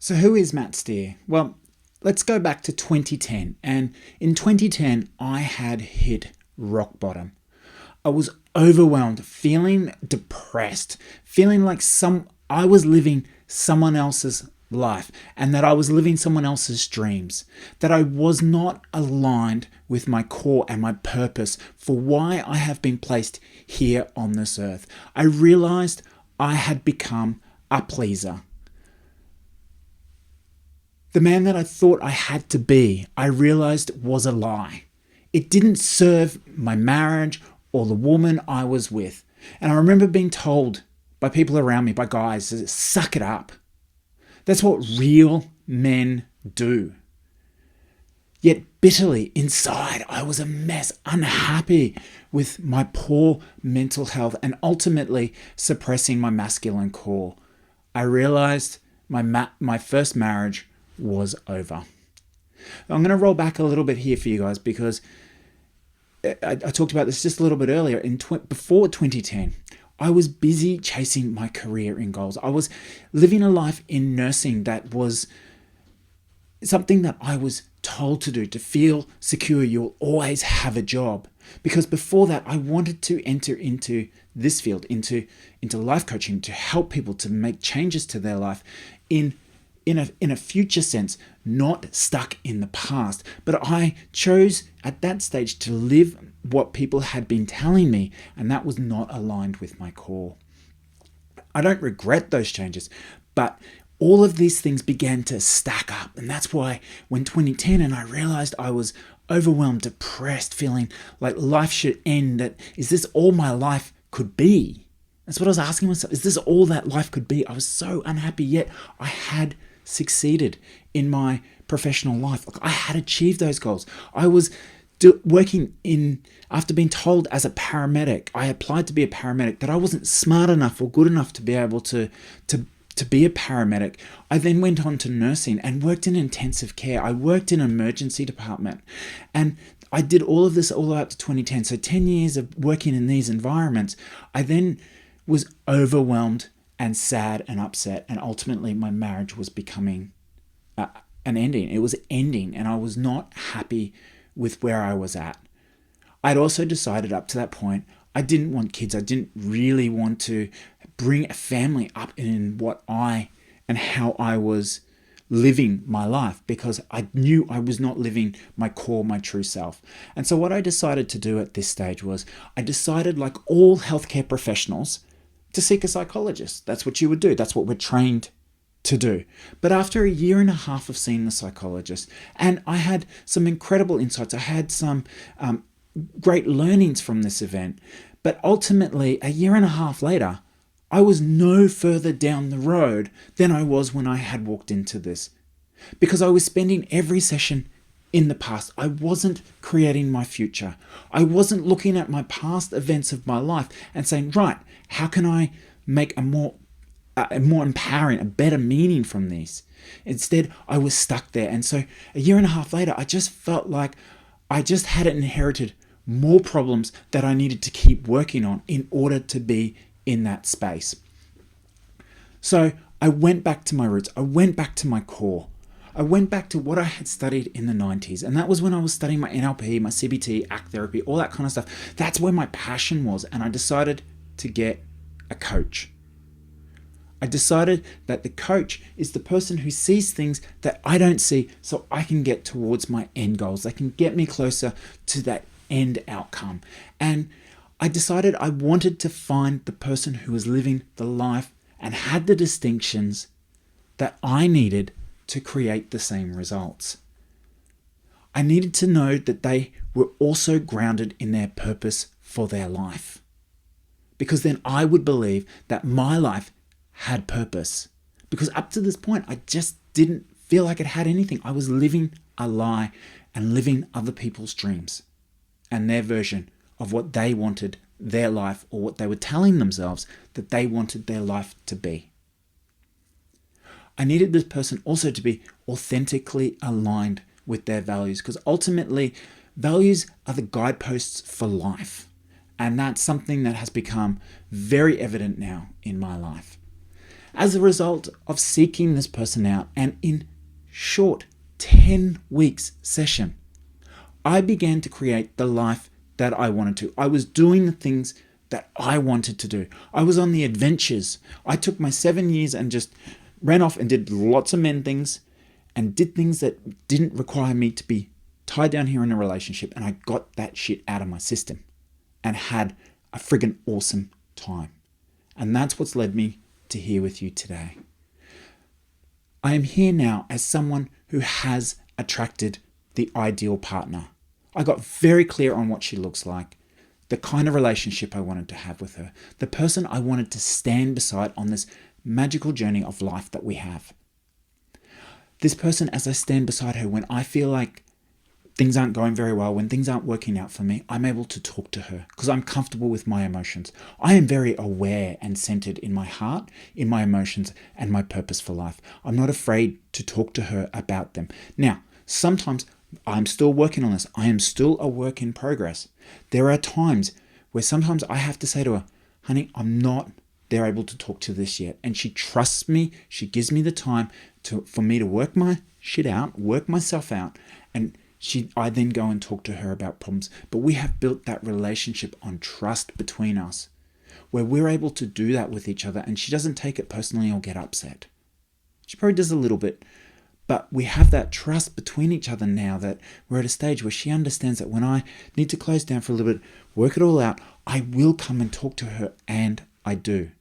So who is Matt Steer? Well, let's go back to 2010. And in 2010, I had hit rock bottom. I was overwhelmed, feeling depressed, feeling like I was living someone else's life and that I was living someone else's dreams, that I was not aligned with my core and my purpose for why I have been placed here on this earth. I realized I had become a pleaser. The man that I thought I had to be, I realized was a lie. It didn't serve my marriage or the woman I was with. And I remember being told by people around me, by guys, suck it up. That's what real men do. Yet bitterly inside, I was a mess, unhappy with my poor mental health and ultimately suppressing my masculine core. I realized my first marriage was over. I'm going to roll back a little bit here for you guys because I talked about this just a little bit earlier. Before 2010, I was busy chasing my career and goals. I was living a life in nursing that was something that I was told to do, to feel secure. You'll always have a job. Because before that, I wanted to enter into this field, into life coaching, to help people to make changes to their life in a future sense, not stuck in the past. But I chose at that stage to live what people had been telling me, and that was not aligned with my core. I don't regret those changes, but all of these things began to stack up. And that's why when 2010 and I realized I was overwhelmed, depressed, feeling like life should end, that is this all my life could be? That's what I was asking myself. Is this all that life could be? I was so unhappy, yet I had succeeded in my professional life. I had achieved those goals. I was working after being told as a paramedic, I applied to be a paramedic, that I wasn't smart enough or good enough to be able to be a paramedic. I then went on to nursing and worked in intensive care. I worked in an emergency department, and I did all of this all the way up to 2010. So 10 years of working in these environments. I then was overwhelmed and sad and upset, and ultimately my marriage was becoming an ending. It was ending, and I was not happy with where I was at. I'd also decided up to that point, I didn't want kids. I didn't really want to bring a family up in what and how I was living my life, because I knew I was not living my core, my true self. And so what I decided to do at this stage was I decided, like all healthcare professionals, to seek a psychologist. That's what you would do. That's what we're trained to do. But after a year and a half of seeing the psychologist, and I had some incredible insights, I had some great learnings from this event, but ultimately a year and a half later, I was no further down the road than I was when I had walked into this, because I was spending every session in the past. I wasn't creating my future. I wasn't looking at my past events of my life and saying, right, how can I make a more empowering, a better meaning from these? Instead, I was stuck there. And so a year and a half later, I just felt like I just had inherited more problems that I needed to keep working on in order to be in that space. So I went back to my roots. I went back to my core. I went back to what I had studied in the 90s. And that was when I was studying my NLP, my CBT, ACT therapy, all that kind of stuff. That's where my passion was. And I decided to get a coach. I decided that the coach is the person who sees things that I don't see, so I can get towards my end goals. They can get me closer to that end outcome. And I decided I wanted to find the person who was living the life and had the distinctions that I needed to create the same results. I needed to know that they were also grounded in their purpose for their life, because then I would believe that my life had purpose. Because up to this point, I just didn't feel like it had anything. I was living a lie and living other people's dreams and their version of what they wanted their life, or what they were telling themselves that they wanted their life to be. I needed this person also to be authentically aligned with their values, because ultimately values are the guideposts for life. And that's something that has become very evident now in my life. As a result of seeking this person out, and in short 10 weeks session, I began to create the life that I wanted to. I was doing the things that I wanted to do. I was on the adventures. I took my 7 years and just ran off and did lots of men things and did things that didn't require me to be tied down here in a relationship. And I got that shit out of my system and had a friggin' awesome time. And that's what's led me to here with you today. I am here now as someone who has attracted the ideal partner. I got very clear on what she looks like, the kind of relationship I wanted to have with her, the person I wanted to stand beside on this magical journey of life that we have. This person, as I stand beside her, when I feel like things aren't going very well, when things aren't working out for me, I'm able to talk to her because I'm comfortable with my emotions. I am very aware and centered in my heart, in my emotions, and my purpose for life. I'm not afraid to talk to her about them. Now, sometimes I'm still working on this. I am still a work in progress. There are times where sometimes I have to say to her, honey, I'm not there able to talk to this yet. And she trusts me. She gives me the time for me to work my shit out, work myself out. And I then go and talk to her about problems. But we have built that relationship on trust between us, where we're able to do that with each other. And she doesn't take it personally or get upset. She probably does a little bit. But we have that trust between each other now that we're at a stage where she understands that when I need to close down for a little bit, work it all out, I will come and talk to her, and I do.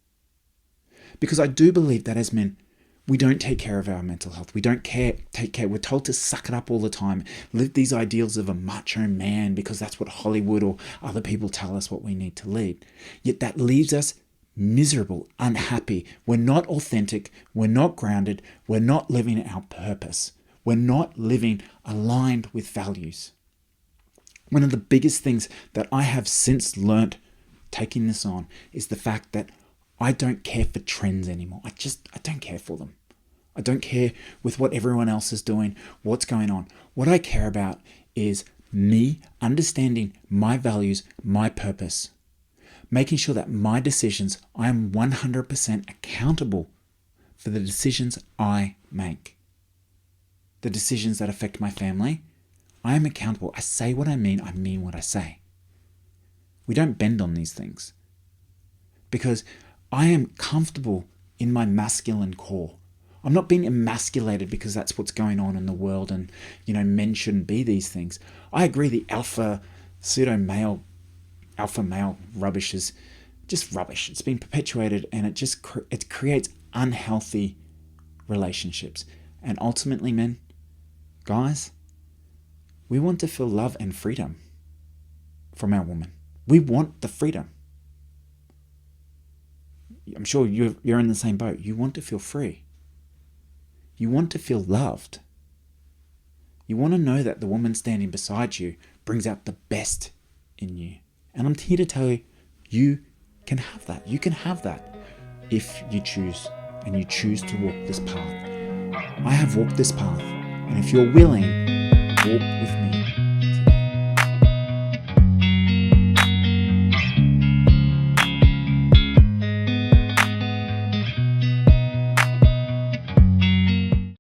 Because I do believe that as men, we don't take care of our mental health. We don't take care. We're told to suck it up all the time, live these ideals of a macho man because that's what Hollywood or other people tell us what we need to lead. Yet that leaves us miserable, unhappy. We're not authentic. We're not grounded. We're not living our purpose. We're not living aligned with values. One of the biggest things that I have since learnt taking this on is the fact that I don't care for trends anymore. I don't care for them. I don't care with what everyone else is doing, what's going on. What I care about is me understanding my values, my purpose. Making sure that my decisions, I am 100% accountable for the decisions I make. The decisions that affect my family, I am accountable. I say what I mean what I say. We don't bend on these things. Because I am comfortable in my masculine core. I'm not being emasculated because that's what's going on in the world and, men shouldn't be these things. I agree the alpha male rubbish is just rubbish. It's been perpetuated and it creates unhealthy relationships. And ultimately, men, guys, we want to feel love and freedom from our woman. We want the freedom. I'm sure you're in the same boat. You want to feel free. You want to feel loved. You want to know that the woman standing beside you brings out the best in you. And I'm here to tell you, you can have that. You can have that if you choose, and you choose to walk this path. I have walked this path, and if you're willing, walk with me.